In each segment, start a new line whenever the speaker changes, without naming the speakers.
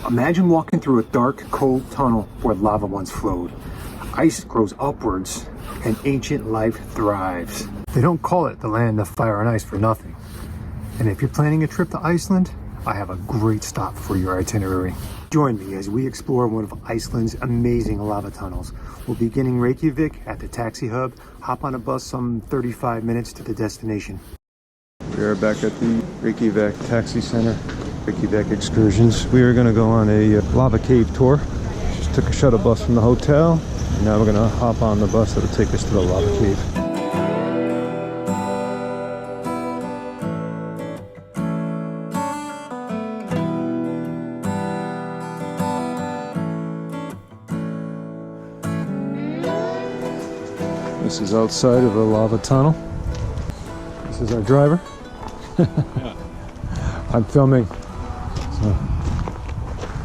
Imagine walking through a dark, cold tunnel where lava once flowed. Ice grows upwards and ancient life thrives. They don't call it the land of fire and ice for nothing. And if you're planning a trip to Iceland, I have a great stop for your itinerary. Join me as we explore one of Iceland's amazing lava tunnels. We'll begin in Reykjavik at the taxi hub, hop on a bus some 35 minutes to the destination. We are back at the Reykjavik Taxi Center, Reykjavik Excursions. We are going to go on a lava cave tour. Just took a shuttle bus from the hotel, and now we're going to hop on the bus that'll take us to the lava cave. This is outside of a lava tunnel. This is our driver.
Yeah.
I'm filming. So.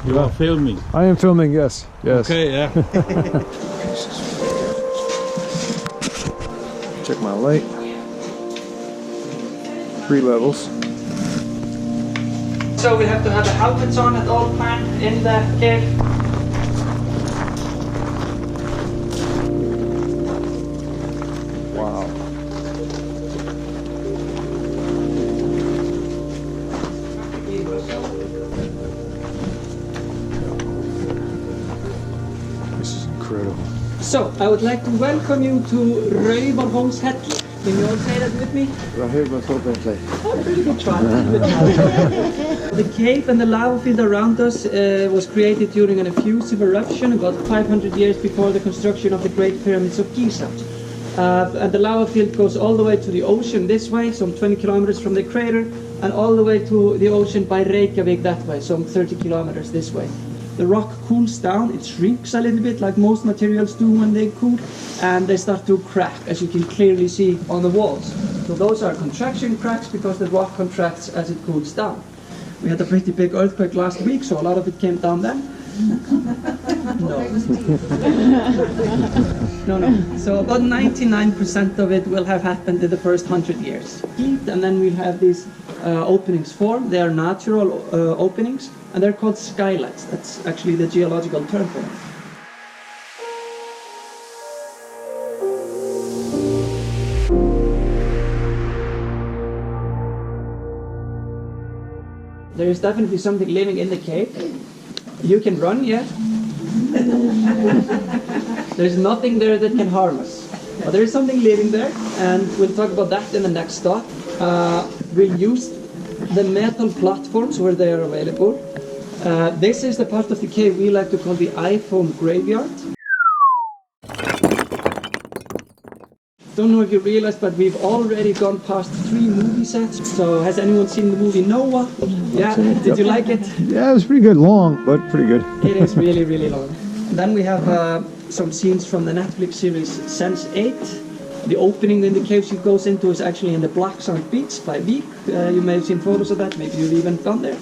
You are filming?
I am filming, yes. Yes.
Okay, yeah.
Check my light. 3 levels.
So we have to have the helmets on at all times in the cave.
Wow. This is incredible.
So I would like to welcome you to Raufarholshellir. Can you all say that with me?
Raufarholshellir.
Oh, pretty good try. The cave and the lava field around us was created during an effusive eruption about 500 years before the construction of the Great Pyramids of Giza. And the lava field goes all the way to the ocean this way, some 20 kilometers from the crater, and all the way to the ocean by Reykjavik that way, some 30 kilometers this way. The rock cools down, it shrinks a little bit like most materials do when they cool, and they start to crack, as you can clearly see on the walls. So those are contraction cracks because the rock contracts as it cools down. We had a pretty big earthquake last week, so a lot of it came down then. No. No. So about 99% of it will have happened in the first 100 years. And then we'll have these openings form. They are natural openings, and they're called skylights. That's actually the geological term for them. There is definitely something living in the cave. You can run, yeah? There's nothing there that can harm us. But there is something living there, and we'll talk about that in the next stop. We'll use the metal platforms where they are available. This is the part of the cave we like to call the iPhone graveyard. Don't know if you realized, but we've already gone past 3 movie sets. So has anyone seen the movie Noah? Yeah, did you like it?
Yeah, it was pretty good. Long, but pretty good.
It is really, really long. Then we have some scenes from the Netflix series Sense8. The opening in the cave she goes into is actually in the Black Sand Beach by Vik. You may have seen photos of that, maybe you've even gone there.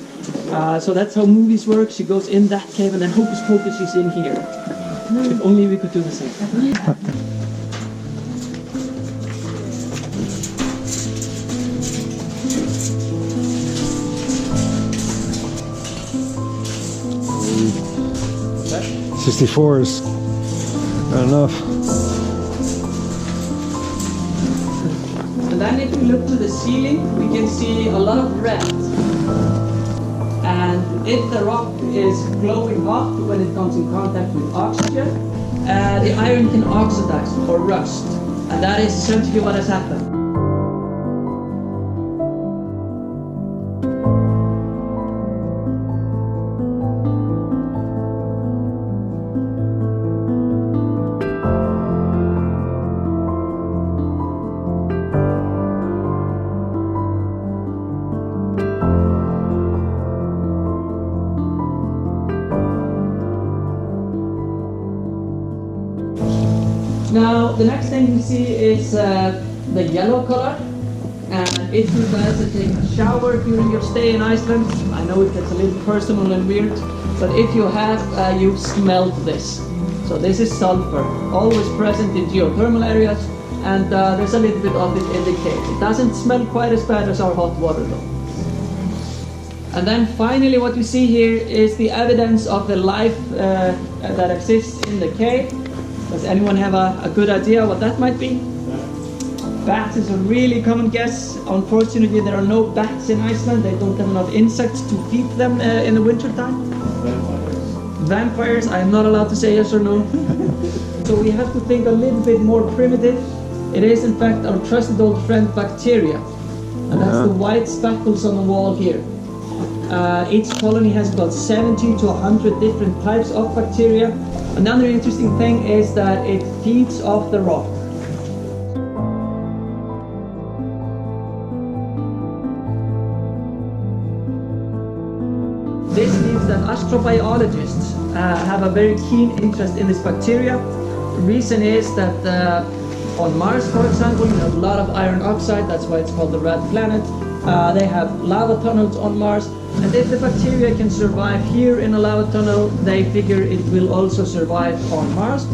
So that's how movies work. She goes in that cave and then Hocus Pocus is in here. If only we could do the same.
$64 is not enough.
And then if we look to the ceiling, we can see a lot of red. And if the rock is glowing hot when it comes in contact with oxygen, the iron can oxidize or rust. And that is essentially what has happened. Now, the next thing we see is the yellow color. And if you guys take a shower during your stay in Iceland, I know it gets a little personal and weird, but if you have, you've smelled this. So this is sulfur, always present in geothermal areas, and there's a little bit of it in the cave. It doesn't smell quite as bad as our hot water though. And then finally what you see here is the evidence of the life that exists in the cave. Does anyone have a good idea what that might be? Bats is a really common guess. Unfortunately, there are no bats in Iceland. They don't have enough insects to feed them in the winter time. Vampires, I'm not allowed to say yes or no. So we have to think a little bit more primitive. It is in fact our trusted old friend bacteria. And that's the white speckles on the wall here. Each colony has about 70 to 100 different types of bacteria. Another interesting thing is that it feeds off the rock. This means that astrobiologists have a very keen interest in this bacteria. The reason is that on Mars, for example, you have a lot of iron oxide, that's why it's called the red planet. They have lava tunnels on Mars, and if the bacteria can survive here in a lava tunnel, they figure it will also survive on Mars.